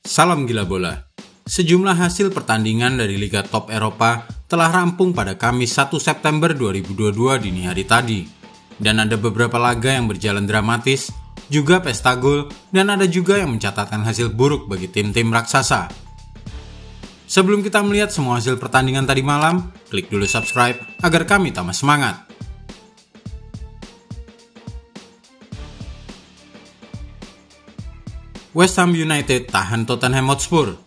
Salam gila bola. Sejumlah hasil pertandingan dari Liga Top Eropa telah rampung pada Kamis 1 September 2022 dini hari tadi. Dan ada beberapa laga yang berjalan dramatis, juga pesta gol, dan ada juga yang mencatatkan hasil buruk bagi tim-tim raksasa. Sebelum kita melihat semua hasil pertandingan tadi malam, klik dulu subscribe agar kami tambah semangat. West Ham United tahan Tottenham Hotspur.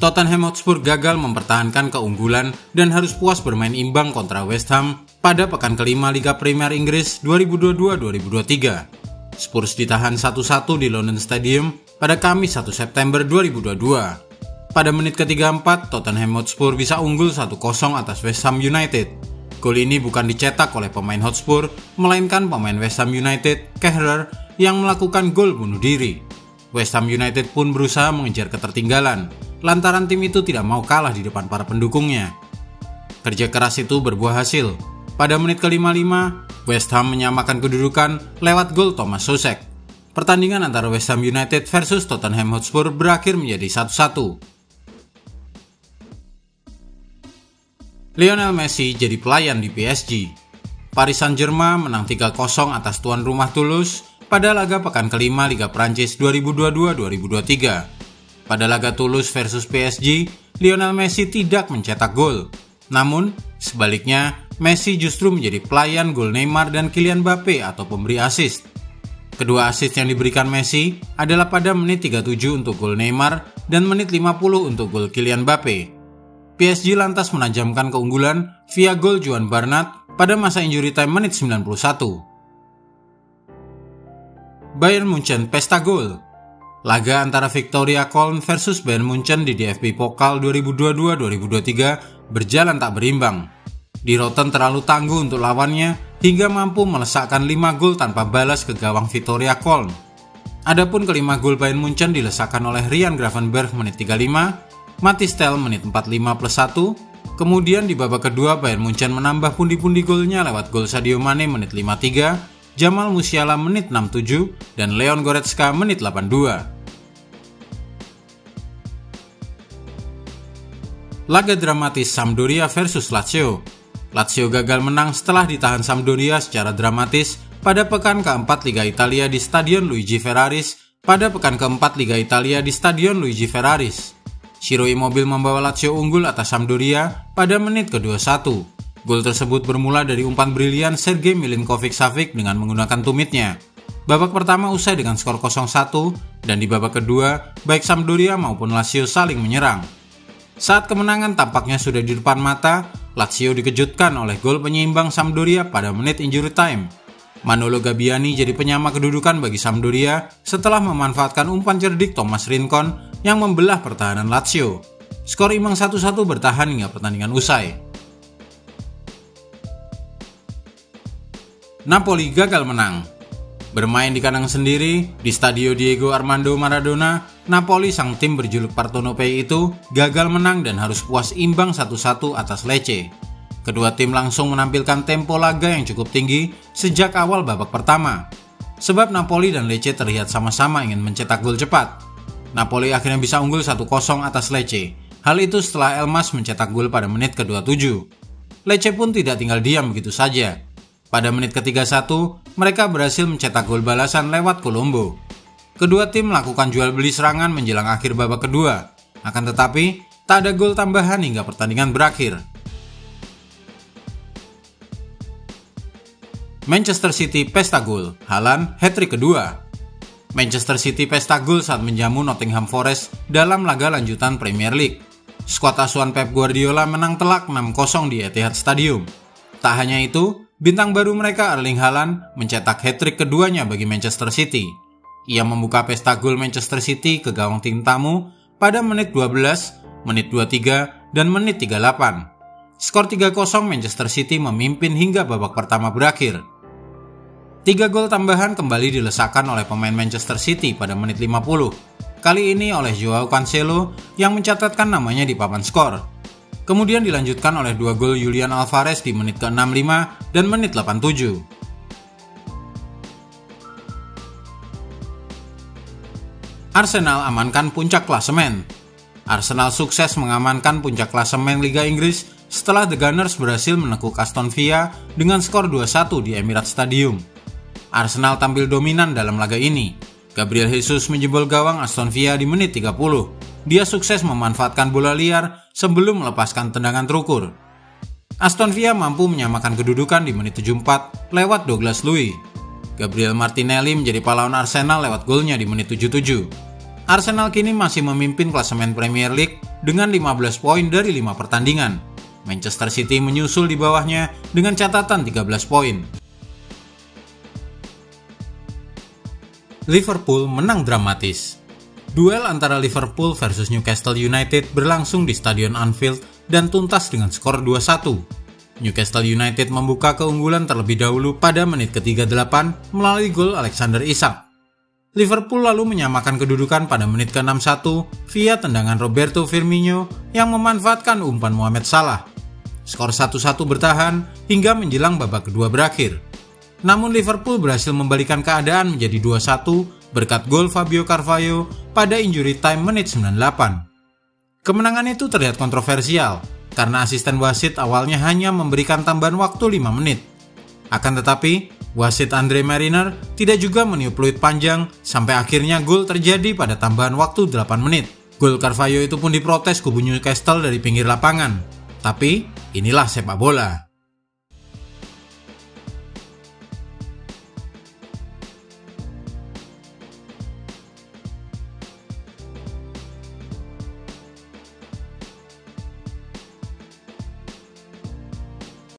Tottenham Hotspur gagal mempertahankan keunggulan dan harus puas bermain imbang kontra West Ham pada pekan kelima Liga Premier Inggris 2022-2023. Spurs ditahan 1-1 di London Stadium pada Kamis 1 September 2022. Pada menit ke-34, Tottenham Hotspur bisa unggul 1-0 atas West Ham United. Gol ini bukan dicetak oleh pemain Hotspur, melainkan pemain West Ham United, Kehrer, yang melakukan gol bunuh diri. West Ham United pun berusaha mengejar ketertinggalan, lantaran tim itu tidak mau kalah di depan para pendukungnya. Kerja keras itu berbuah hasil. Pada menit ke-55, West Ham menyamakan kedudukan lewat gol Thomas Soucek. Pertandingan antara West Ham United versus Tottenham Hotspur berakhir menjadi 1-1. Lionel Messi jadi pelayan di PSG. Paris Saint-Germain menang 3-0 atas tuan rumah Toulouse pada laga pekan kelima Liga Prancis 2022-2023. Pada laga Toulouse versus PSG, Lionel Messi tidak mencetak gol. Namun, sebaliknya, Messi justru menjadi pelayan gol Neymar dan Kylian Mbappe atau pemberi assist. Kedua assist yang diberikan Messi adalah pada menit 37 untuk gol Neymar dan menit 50 untuk gol Kylian Mbappe. PSG lantas menajamkan keunggulan via gol Juan Bernat pada masa injury time menit 91. Bayern Munchen pesta gol. Laga antara Viktoria Köln versus Bayern Munchen di DFB Pokal 2022-2023 berjalan tak berimbang. Di Rotten terlalu tangguh untuk lawannya hingga mampu melesakkan 5 gol tanpa balas ke gawang Viktoria Köln. Adapun kelima gol Bayern Munchen dilesakkan oleh Ryan Gravenberch menit 35, Mathys Tel menit 45+1, kemudian di babak kedua Bayern Munchen menambah pundi-pundi golnya lewat gol Sadio Mane menit 53, Jamal Musiala menit 67, dan Leon Goretzka menit 82. Laga dramatis Sampdoria versus Lazio. Lazio gagal menang setelah ditahan Sampdoria secara dramatis pada pekan keempat Liga Italia di Stadion Luigi Ferraris pada pekan keempat Liga Italia di Stadion Luigi Ferraris. Ciro Immobile membawa Lazio unggul atas Sampdoria pada menit ke-21. Gol tersebut bermula dari umpan brilian Sergej Milinkovic-Savic dengan menggunakan tumitnya. Babak pertama usai dengan skor 0-1 dan di babak kedua baik Sampdoria maupun Lazio saling menyerang. Saat kemenangan tampaknya sudah di depan mata, Lazio dikejutkan oleh gol penyeimbang Sampdoria pada menit injury time. Manolo Gabbiani jadi penyama kedudukan bagi Sampdoria setelah memanfaatkan umpan cerdik Thomas Rincon yang membelah pertahanan Lazio. Skor imbang 1-1 bertahan hingga pertandingan usai. Napoli gagal menang. Bermain di kandang sendiri, di Stadio Diego Armando Maradona, Napoli sang tim berjuluk Partenopei itu gagal menang dan harus puas imbang 1-1 atas Lecce. Kedua tim langsung menampilkan tempo laga yang cukup tinggi sejak awal babak pertama. Sebab Napoli dan Lecce terlihat sama-sama ingin mencetak gol cepat. Napoli akhirnya bisa unggul 1-0 atas Lecce. Hal itu setelah Elmas mencetak gol pada menit ke-27. Lecce pun tidak tinggal diam begitu saja. Pada menit ke-31, mereka berhasil mencetak gol balasan lewat Colombo. Kedua tim melakukan jual beli serangan menjelang akhir babak kedua. Akan tetapi, tak ada gol tambahan hingga pertandingan berakhir. Manchester City pesta gol, Haaland hat-trick kedua. Manchester City pesta gol saat menjamu Nottingham Forest dalam laga lanjutan Premier League. Skuad asuhan Pep Guardiola menang telak 6-0 di Etihad Stadium. Tak hanya itu, bintang baru mereka Erling Haaland mencetak hat-trick keduanya bagi Manchester City. Ia membuka pesta gol Manchester City ke gawang tim tamu pada menit 12, menit 23, dan menit 38. Skor 3-0 Manchester City memimpin hingga babak pertama berakhir. 3 gol tambahan kembali dilesakkan oleh pemain Manchester City pada menit 50. Kali ini oleh Joao Cancelo yang mencatatkan namanya di papan skor. Kemudian dilanjutkan oleh 2 gol Julian Alvarez di menit ke-65 dan menit 87. Arsenal amankan puncak klasemen. Arsenal sukses mengamankan puncak klasemen Liga Inggris setelah The Gunners berhasil menekuk Aston Villa dengan skor 2-1 di Emirates Stadium. Arsenal tampil dominan dalam laga ini. Gabriel Jesus menjebol gawang Aston Villa di menit 30. Dia sukses memanfaatkan bola liar sebelum melepaskan tendangan terukur. Aston Villa mampu menyamakan kedudukan di menit 74 lewat Douglas Luiz. Gabriel Martinelli menjadi pahlawan Arsenal lewat golnya di menit 77. Arsenal kini masih memimpin klasemen Premier League dengan 15 poin dari 5 pertandingan. Manchester City menyusul di bawahnya dengan catatan 13 poin. Liverpool menang dramatis. Duel antara Liverpool versus Newcastle United berlangsung di Stadion Anfield dan tuntas dengan skor 2-1. Newcastle United membuka keunggulan terlebih dahulu pada menit ke-38 melalui gol Alexander Isak. Liverpool lalu menyamakan kedudukan pada menit ke-61 via tendangan Roberto Firmino yang memanfaatkan umpan Mohamed Salah. Skor 1-1 bertahan hingga menjelang babak kedua berakhir. Namun Liverpool berhasil membalikan keadaan menjadi 2-1 berkat gol Fabio Carvalho pada injury time menit 98. Kemenangan itu terlihat kontroversial karena asisten wasit awalnya hanya memberikan tambahan waktu 5 menit. Akan tetapi, wasit Andre Mariner tidak juga meniup peluit panjang sampai akhirnya gol terjadi pada tambahan waktu 8 menit. Gol Carvalho itu pun diprotes kubu Newcastle dari pinggir lapangan. Tapi, inilah sepak bola.